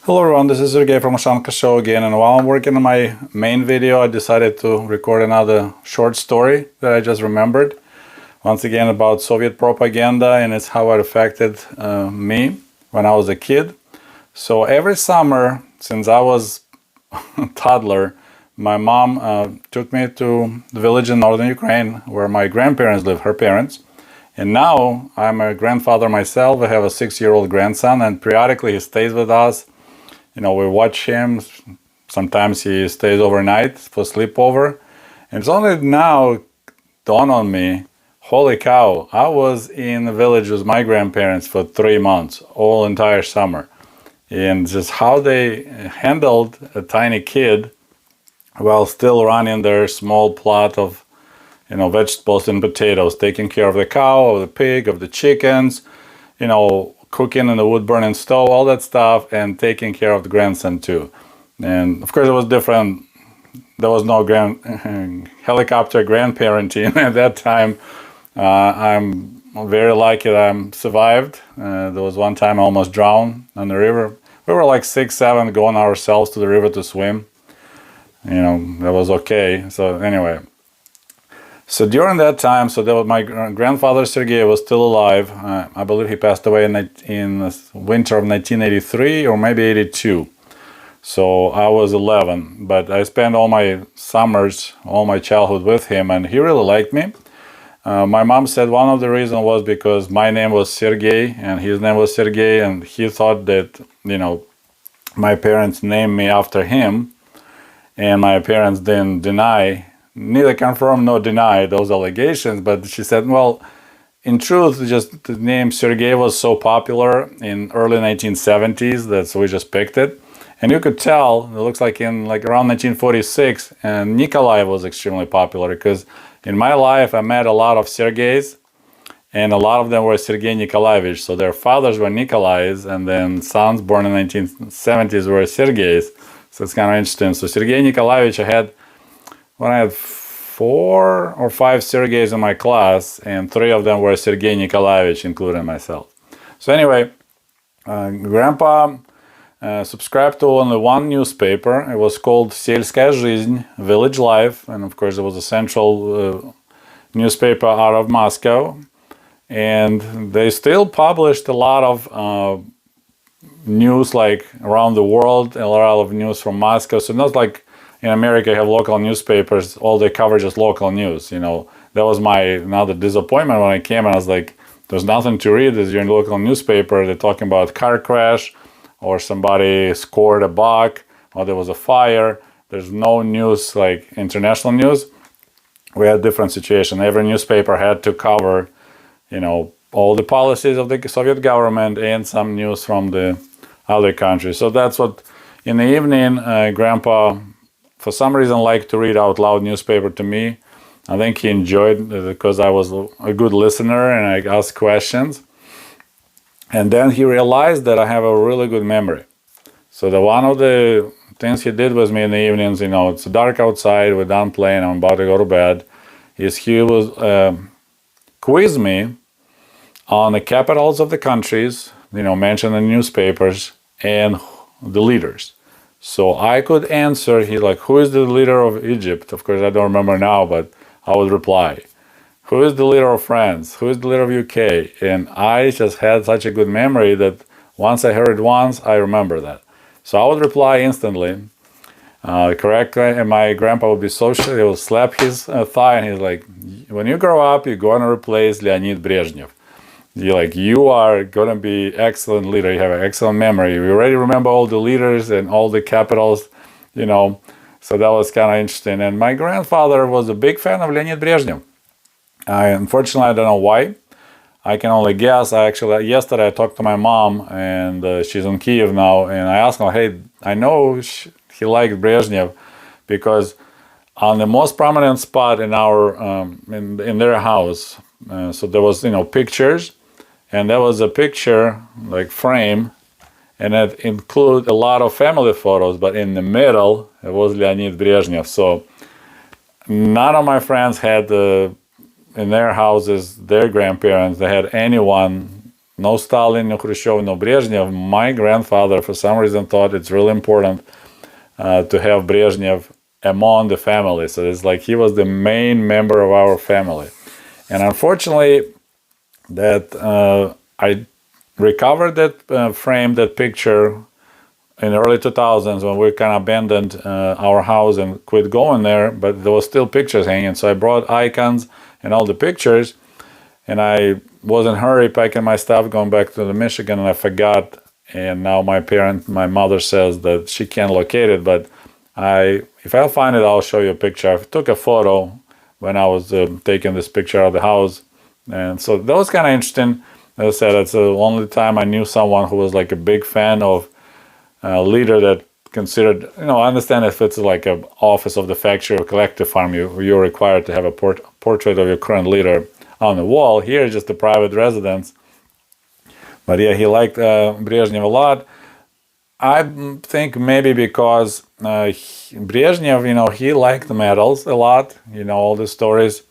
Hello everyone, this is Sergei from Ushanka Show again, and while I'm working on my main video I decided to record another short story that I just remembered. Once again about Soviet propaganda, and it's how it affected me when I was a kid. So every summer since I was a toddler, my mom took me to the village in northern Ukraine where my grandparents live, her parents. And now I'm a grandfather myself. I have a 6-year-old grandson, and periodically he stays with us. You know, we watch him. Sometimes he stays overnight for sleepover. And it's only now dawned on me, holy cow, I was in the village with my grandparents for 3 months, all entire summer. And just how they handled a tiny kid while still running their small plot of, you know, vegetables and potatoes, taking care of the cow, of the pig, of the chickens, you know, cooking in the wood-burning stove, all that stuff, and taking care of the grandson too. And of course it was different. There was no helicopter grandparenting at that time. I'm very lucky that I survived. There was one time I almost drowned on the river. We were like 6, 7 going ourselves to the river to swim. You know, that was okay. So anyway. So during that time, so that was my grandfather Sergei was still alive. I believe he passed away in the winter of 1983 or maybe 82. So I was 11, but I spent all my summers, all my childhood with him, and he really liked me. My mom said one of the reasons was because my name was Sergei and his name was Sergei, and he thought that, you know, my parents named me after him, and my parents didn't deny, neither confirm nor deny those allegations. But she said, well, in truth, just the name Sergei was so popular in early 1970s that so we just picked it. And you could tell, it looks like in around 1946, and Nikolai was extremely popular, because in my life I met a lot of Sergeis, and a lot of them were Sergei Nikolaevich. So their fathers were Nikolais, and then sons born in 1970s were Sergeis. So it's kind of interesting. So Sergei Nikolaevich, I had 4 or 5 Sergeis in my class, and 3 of them were Sergei Nikolaevich, including myself. So anyway, Grandpa subscribed to only one newspaper. It was called Сельская жизнь, Village Life, and of course it was a central newspaper out of Moscow. And they still published a lot of news like around the world, a lot of news from Moscow. So not like in America you have local newspapers, all they cover just local news, you know. That was my another disappointment when I came, and I was like, there's nothing to read. There's your local newspaper, they're talking about car crash, or somebody scored a buck, or there was a fire. There's no news like international news. We had a different situation. Every newspaper had to cover, you know, all the policies of the Soviet government and some news from the other countries. So that's what, in the evening, Grandpa, for some reason, liked to read out loud newspaper to me. I think he enjoyed it because I was a good listener and I asked questions. And then he realized that I have a really good memory. So one of the things he did with me in the evenings, you know, it's dark outside, we're done playing, I'm about to go to bed, is he was quiz me on the capitals of the countries, you know, mentioned in the newspapers, and the leaders. So I could answer, he's like, who is the leader of Egypt? Of course, I don't remember now, but I would reply. Who is the leader of France? Who is the leader of UK? And I just had such a good memory that once I heard it once, I remember that. So I would reply instantly, correctly, and my grandpa would be so sure, he would slap his thigh, and he's like, when you grow up, you're going to replace Leonid Brezhnev. You're like, you are going to be excellent leader. You have an excellent memory. You already remember all the leaders and all the capitals, you know. So that was kind of interesting. And my grandfather was a big fan of Leonid Brezhnev. Unfortunately, I don't know why. I can only guess. Yesterday I talked to my mom, and she's in Kiev now, and I asked her, hey, I know he liked Brezhnev because on the most prominent spot in our in their house, so there was, you know, pictures. And there was a picture, like frame, and it included a lot of family photos, but in the middle, it was Leonid Brezhnev. So none of my friends had, in their houses, their grandparents, they had anyone no Stalin, no Khrushchev, no Brezhnev. My grandfather, for some reason, thought it's really important to have Brezhnev among the family. So it's like he was the main member of our family. And unfortunately, that I recovered that frame, that picture in the early 2000s when we kind of abandoned our house and quit going there, but there was still pictures hanging. So I brought icons and all the pictures, and I was in a hurry packing my stuff, going back to the Michigan, and I forgot. And now my mother says that she can't locate it, but if I'll find it, I'll show you a picture. I took a photo when I was taking this picture of the house. And so that was kind of interesting. As I said, it's the only time I knew someone who was like a big fan of a leader that considered, I understand if it's like an office of the factory or collective farm, you're required to have a portrait of your current leader on the wall. Here is just a private residence. But yeah, he liked Brezhnev a lot. I think maybe because Brezhnev, he liked medals a lot, all the stories.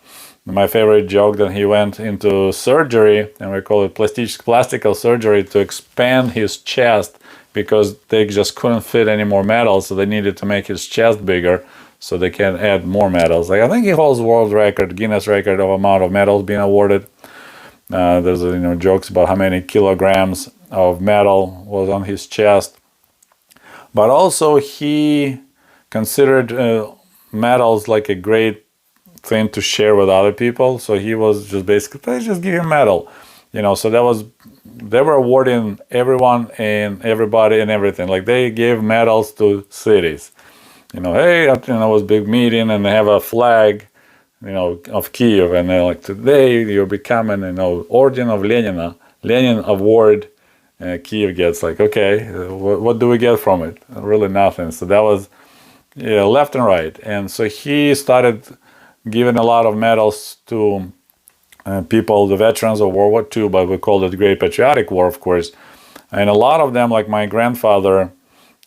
My favorite joke that he went into surgery, and we call it plastical surgery, to expand his chest because they just couldn't fit any more medals, so they needed to make his chest bigger so they can add more medals. Like I think he holds world record, Guinness record of amount of medals being awarded. There's jokes about how many kilograms of metal was on his chest. But also he considered medals like a great thing to share with other people. So he was just basically, let's just give you a medal. So they were awarding everyone and everybody and everything. Like they gave medals to cities. Hey, was a big meeting and they have a flag, of Kiev, and they're like, today you're becoming, Order of Lenin Award. Kiev gets like, okay, what do we get from it? Really nothing. So that was left and right. And so he started giving a lot of medals to people, the veterans of World War II, but we called it the Great Patriotic War, of course. And a lot of them, like my grandfather,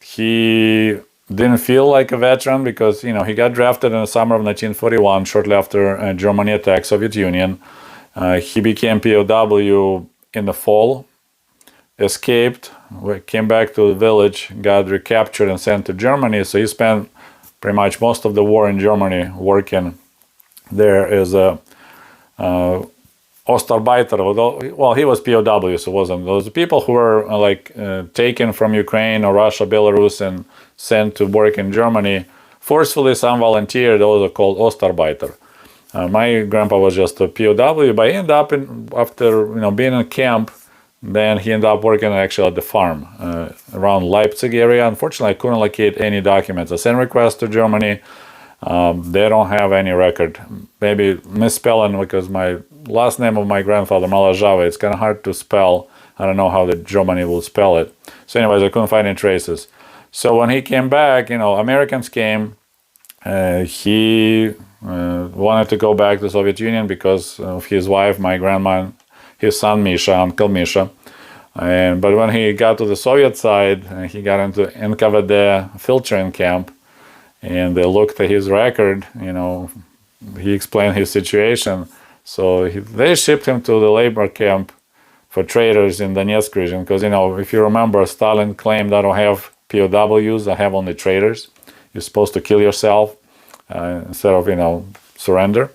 he didn't feel like a veteran because, he got drafted in the summer of 1941, shortly after Germany attacked Soviet Union. He became POW in the fall, escaped, came back to the village, got recaptured and sent to Germany. So he spent pretty much most of the war in Germany working there as a Ostarbeiter. Well, he was POW, so wasn't. Those people who were taken from Ukraine or Russia, Belarus, and sent to work in Germany, forcefully some volunteered, those are called Ostarbeiter. My grandpa was just a POW, but he ended up, after being in camp, then he ended up working actually at the farm around Leipzig area. Unfortunately, I couldn't locate any documents. I sent requests to Germany. They don't have any record. Maybe misspelling, because my last name of my grandfather, Malajava, it's kind of hard to spell. I don't know how the Germany will spell it. So anyways, I couldn't find any traces. So when he came back, Americans came. He wanted to go back to the Soviet Union because of his wife, my grandma, his son Misha, Uncle Misha. But when he got to the Soviet side, he got into NKVD filtering camp, and they looked at his record. He explained his situation. So they shipped him to the labor camp for traitors in Donetsk region, because if you remember, Stalin claimed, I don't have POWs, I have only traitors. You're supposed to kill yourself instead of surrender.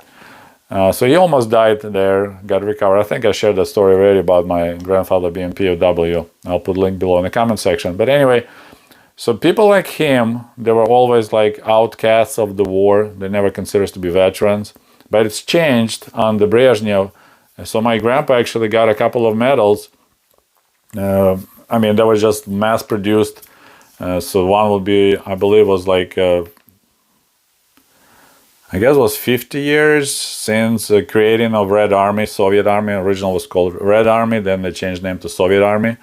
So he almost died there, got recovered. I think I shared that story already about my grandfather being POW. I'll put a link below in the comment section. But anyway, so people like him, they were always like outcasts of the war. They never considered to be veterans. But it's changed on the Brezhnev. So my grandpa actually got a couple of medals. They were just mass-produced. So one would be, I believe, was like... I guess it was 50 years since the creating of Red Army, Soviet Army. Original was called Red Army, then they changed name to Soviet Army.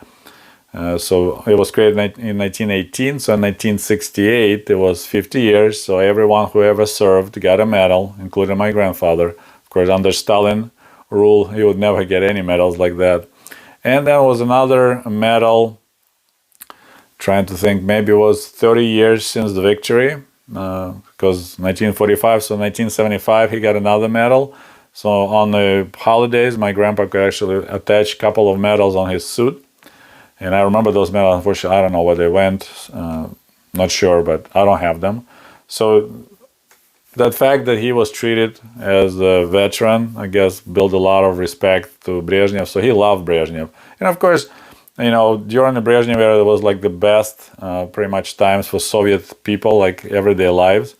So it was created in 1918, so in 1968 it was 50 years, so everyone who ever served got a medal, including my grandfather. Of course, under Stalin rule, he would never get any medals like that. And there was another medal, trying to think, maybe it was 30 years since the victory, because 1945, so 1975 he got another medal. So on the holidays, my grandpa could actually attach a couple of medals on his suit. And I remember those medals. Unfortunately, I don't know where they went. Not sure, but I don't have them. So that fact that he was treated as a veteran, I guess, built a lot of respect to Brezhnev. So he loved Brezhnev. And of course, during the Brezhnev era, it was like the best, pretty much times for Soviet people, like everyday lives.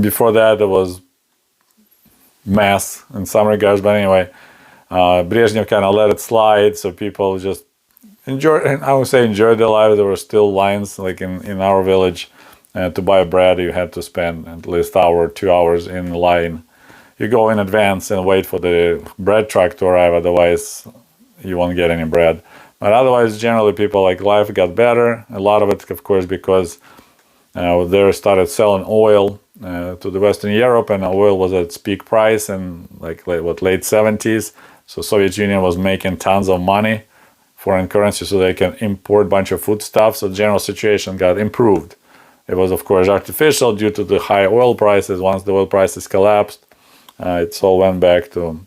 Before that, it was mess in some regards. But anyway, Brezhnev kind of let it slide. So people just enjoyed their lives. There were still lines, like in our village. To buy bread, you had to spend at least an hour or 2 hours in line. You go in advance and wait for the bread truck to arrive, otherwise you won't get any bread. But otherwise, generally, people like life got better. A lot of it, of course, because they started selling oil to the Western Europe, and oil was at its peak price in late 70s. So Soviet Union was making tons of money, foreign currency, so they can import a bunch of foodstuffs. So the general situation got improved. It was, of course, artificial due to the high oil prices. Once the oil prices collapsed, it all went back to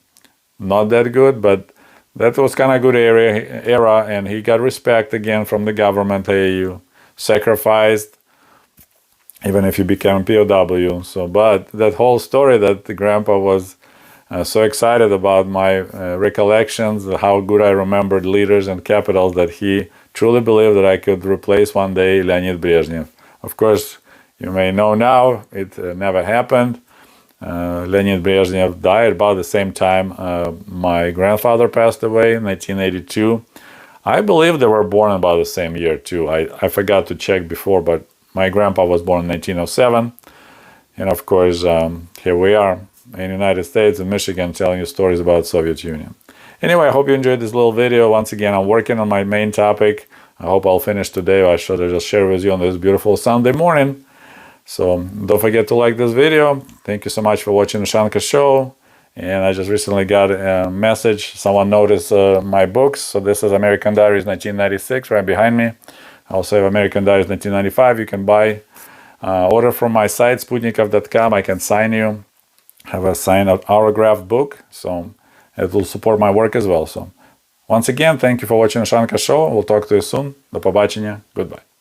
not that good, but that was kind of a good era, and he got respect again from the government. Hey, you sacrificed, even if you became a POW. So, but that whole story that the grandpa was so excited about my recollections, how good I remembered leaders and capitals, that he truly believed that I could replace one day Leonid Brezhnev. Of course, you may know now, it never happened. Leonid Brezhnev died about the same time my grandfather passed away in 1982. I believe they were born about the same year too. I forgot to check before, but my grandpa was born in 1907. And of course, here we are in the United States, in Michigan, telling you stories about Soviet Union. Anyway, I hope you enjoyed this little video. Once again, I'm working on my main topic. I hope I'll finish today. I should just share with you on this beautiful Sunday morning. So don't forget to like this video. Thank you so much for watching Ushanka Show. And I just recently got a message. Someone noticed my books. So this is American Diaries 1996 right behind me. I also have American Diaries 1995. You can buy, order from my site, Sputnikoff.com. I can sign you. Have a signed autographed book. So it will support my work as well. So once again, thank you for watching Ushanka Show. We'll talk to you soon. До побачення. Goodbye.